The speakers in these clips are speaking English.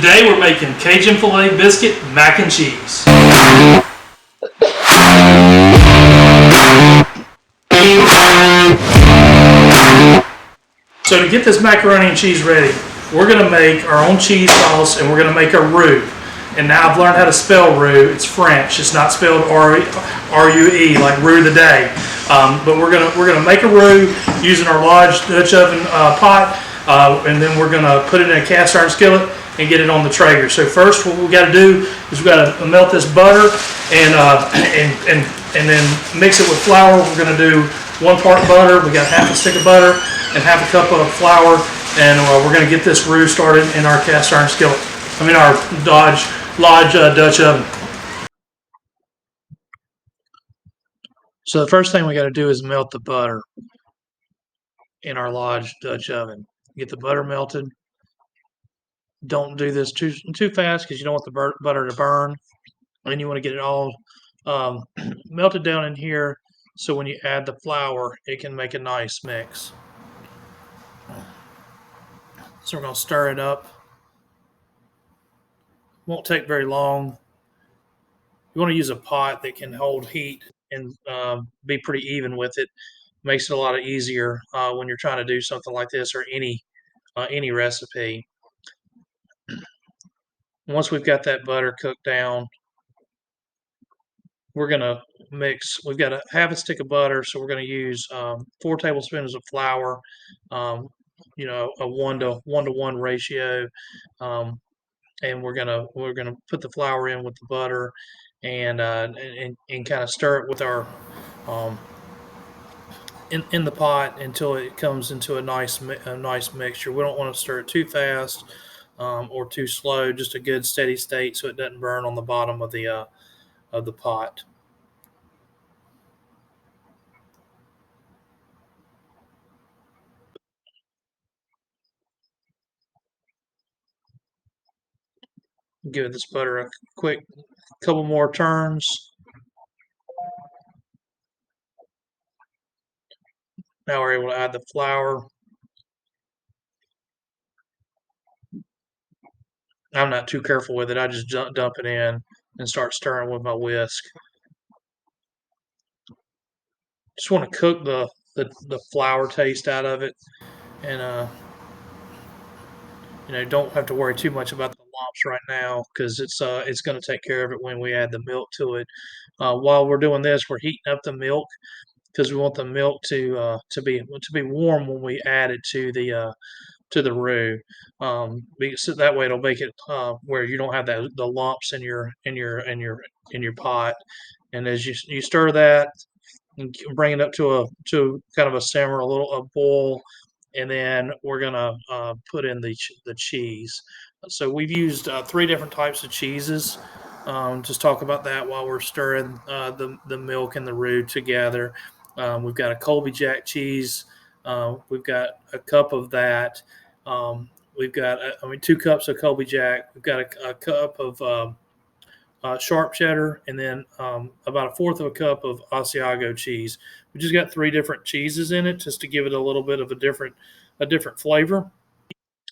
Today we're making Cajun Filet Biscuit Mac and Cheese. So to get this macaroni and cheese ready, we're going to make our own cheese sauce and we're going to make a roux. And now I've learned how to spell roux. It's French. It's not spelled R-U-E like roux the day. But we're gonna make a roux using our Lodge Dutch oven pot, and then we're gonna put it in a cast iron skillet and get it on the Traeger. So first, what we got to do is we got to melt this butter and then mix it with flour. We're gonna do 1 part butter. We got half a stick of butter and half a cup of flour, and we're gonna get this roux started in our cast iron skillet. I mean our Lodge Dutch oven. So the first thing we got to do is melt the butter in our Lodge Dutch oven. Get the butter melted. Don't do this too fast because you don't want the butter to burn, and you want to get it all melted down in here so when you add the flour, it can make a nice mix. So we're going to stir it up. Won't take very long. You want to use a pot that can hold heat and be pretty even with it. Makes it a lot easier when you're trying to do something like this or any recipe. Once we've got that butter cooked down, we're going to mix. We've got a half a stick of butter, so we're going to use 4 tablespoons of flour, a 1-to-1 ratio, and we're gonna put the flour in with the butter and kind of stir it with our in the pot until it comes into a nice mixture. We don't want to stir it too fast or too slow. Just a good steady state so it doesn't burn on the bottom of the pot. Give this butter a quick couple more turns. Now we're able to add the flour. I'm not too careful with it. I just dump it in and start stirring with my whisk. Just want to cook the flour taste out of it, and don't have to worry too much about the lumps right now because it's going to take care of it when we add the milk to it. While we're doing this, we're heating up the milk because we want the milk to be warm when we add it to the roux. Because that way it'll make it where you don't have the lumps in your pot. And as you stir that and bring it up to kind of a simmer, a boil, and then we're gonna put in the cheese. So we've used 3 different types of cheeses. Just talk about that while we're stirring the milk and the roux together. We've got a Colby Jack cheese. We've got a cup of that. We've got 2 cups of Colby Jack. We've got a cup of sharp cheddar, and then about 1/4 of a cup of Asiago cheese. We just got 3 different cheeses in it just to give it a little bit of a different flavor.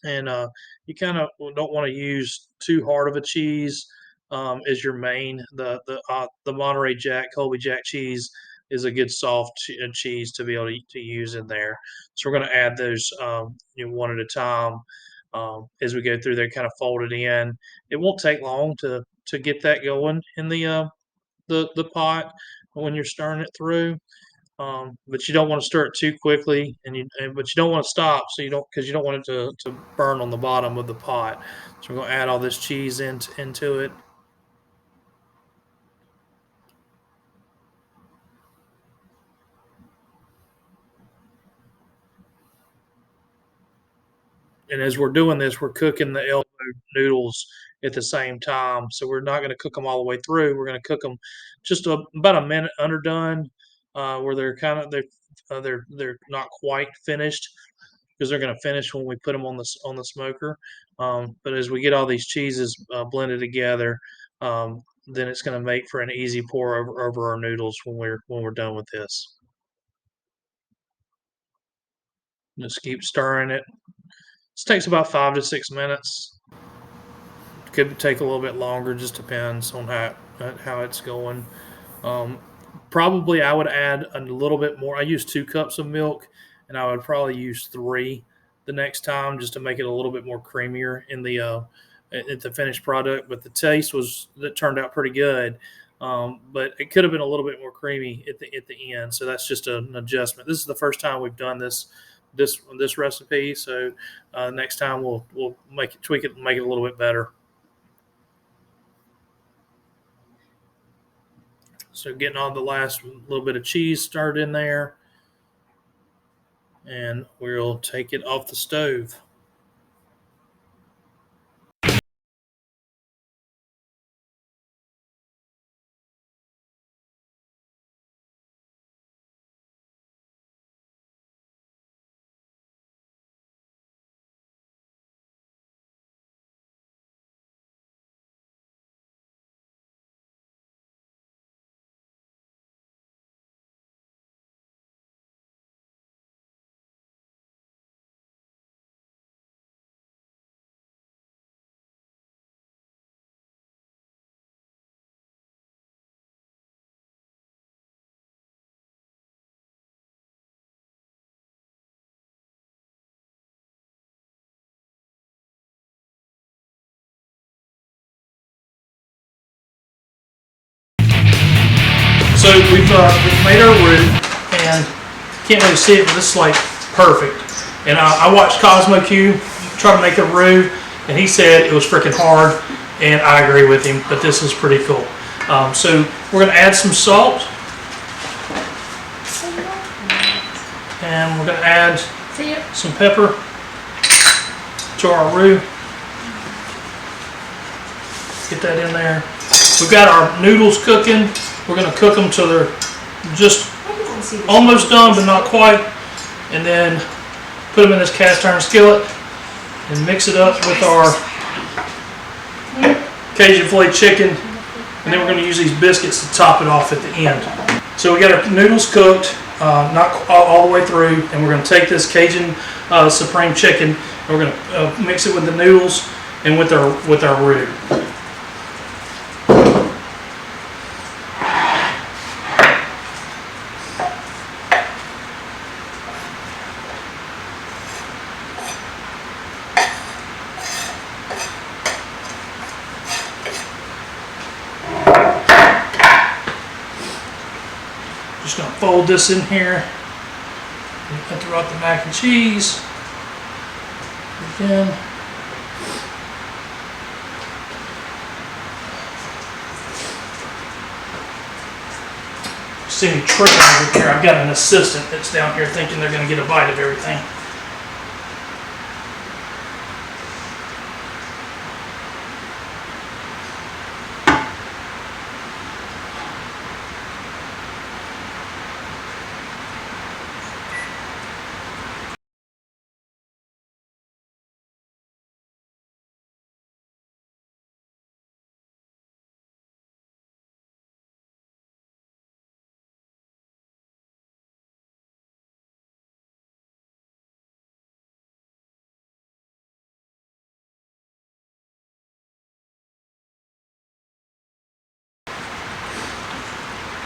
And you kind of don't want to use too hard of a cheese as your main. The Monterey Jack Colby Jack cheese is a good soft cheese to be able to use in there. So we're going to add those one at a time as we go through there, kind of fold it in. It won't take long to get that going in the pot when you're stirring it through. But you don't want to stir it too quickly, but you don't want to stop, so because you don't want it to burn on the bottom of the pot. So we're going to add all this cheese into it. And as we're doing this, we're cooking the elbow noodles at the same time. So we're not going to cook them all the way through. We're going to cook them just about a minute underdone, where they're not quite finished, because they're going to finish when we put them on the smoker. But as we get all these cheeses blended together, then it's going to make for an easy pour over our noodles when we're done with this. Just keep stirring it. This takes about 5 to 6 minutes. could take a little bit longer. Just depends on how it's going. Probably I would add a little bit more. I use 2 cups of milk, and I would probably use 3 the next time just to make it a little bit more creamier in the finished product. But the taste that turned out pretty good. But it could have been a little bit more creamy at the end. So that's just an adjustment. This is the first time we've done this recipe. So next time we'll tweak it and make it a little bit better. So getting all the last little bit of cheese started in there, and we'll take it off the stove. So we've made our roux, and can't really see it, but this is like perfect. And I watched Cosmo Q try to make a roux, and he said it was freaking hard, and I agree with him, but this is pretty cool. So we're going to add some salt, and we're going to add some pepper to our roux. Get that in there. We've got our noodles cooking. We're going to cook them till they're just almost done, but not quite. And then put them in this cast iron skillet and mix it up with our Cajun Filet chicken. And then we're going to use these biscuits to top it off at the end. So we got our noodles cooked, not all the way through, and we're going to take this Cajun Supreme chicken, and we're going to mix it with the noodles and with our roux. Just going to fold this in here and throw out the mac and cheese again. See me tripping over here. I've got an assistant that's down here thinking they're going to get a bite of everything.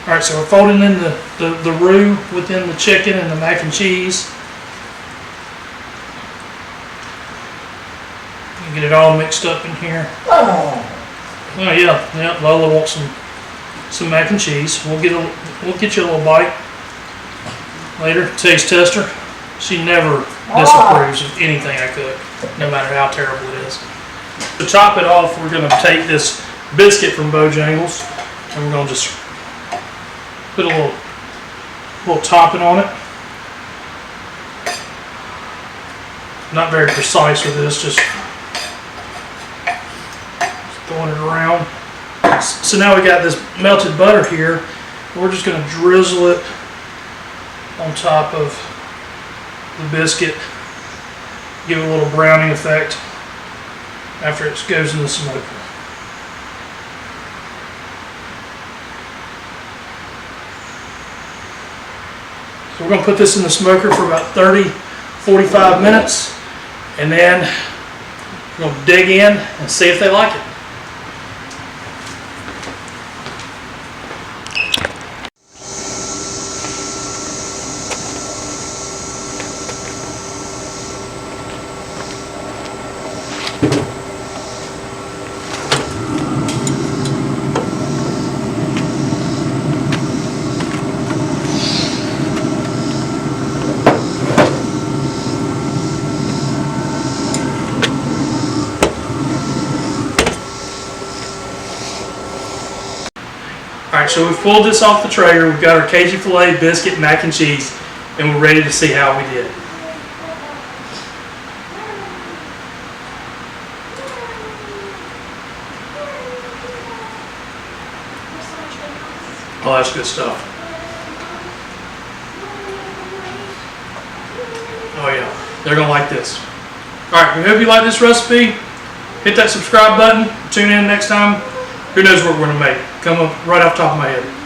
Alright, so we're folding in the roux within the chicken and the mac and cheese. You get it all mixed up in here. Oh yeah, Lola wants some mac and cheese. We'll get you a little bite later. Taste tester. She never disapproves of anything I cook, no matter how terrible it is. To top it off, we're going to take this biscuit from Bojangles, and we're going to just put a little topping on it. Not very precise with this, just throwing it around. So now we got this melted butter here. We're just going to drizzle it on top of the biscuit, give it a little browning effect after it goes in the smoker. So we're going to put this in the smoker for about 30-45 minutes, and then we're going to dig in and see if they like it. Alright, so we've pulled this off the Traeger. We've got our Cajun Filet Biscuit Mac and Cheese, and we're ready to see how we did. Oh, that's good stuff. Oh yeah, they're gonna like this. Alright, we hope you like this recipe. Hit that subscribe button. Tune in next time. Who knows what we're gonna make? Come up right off the top of my head.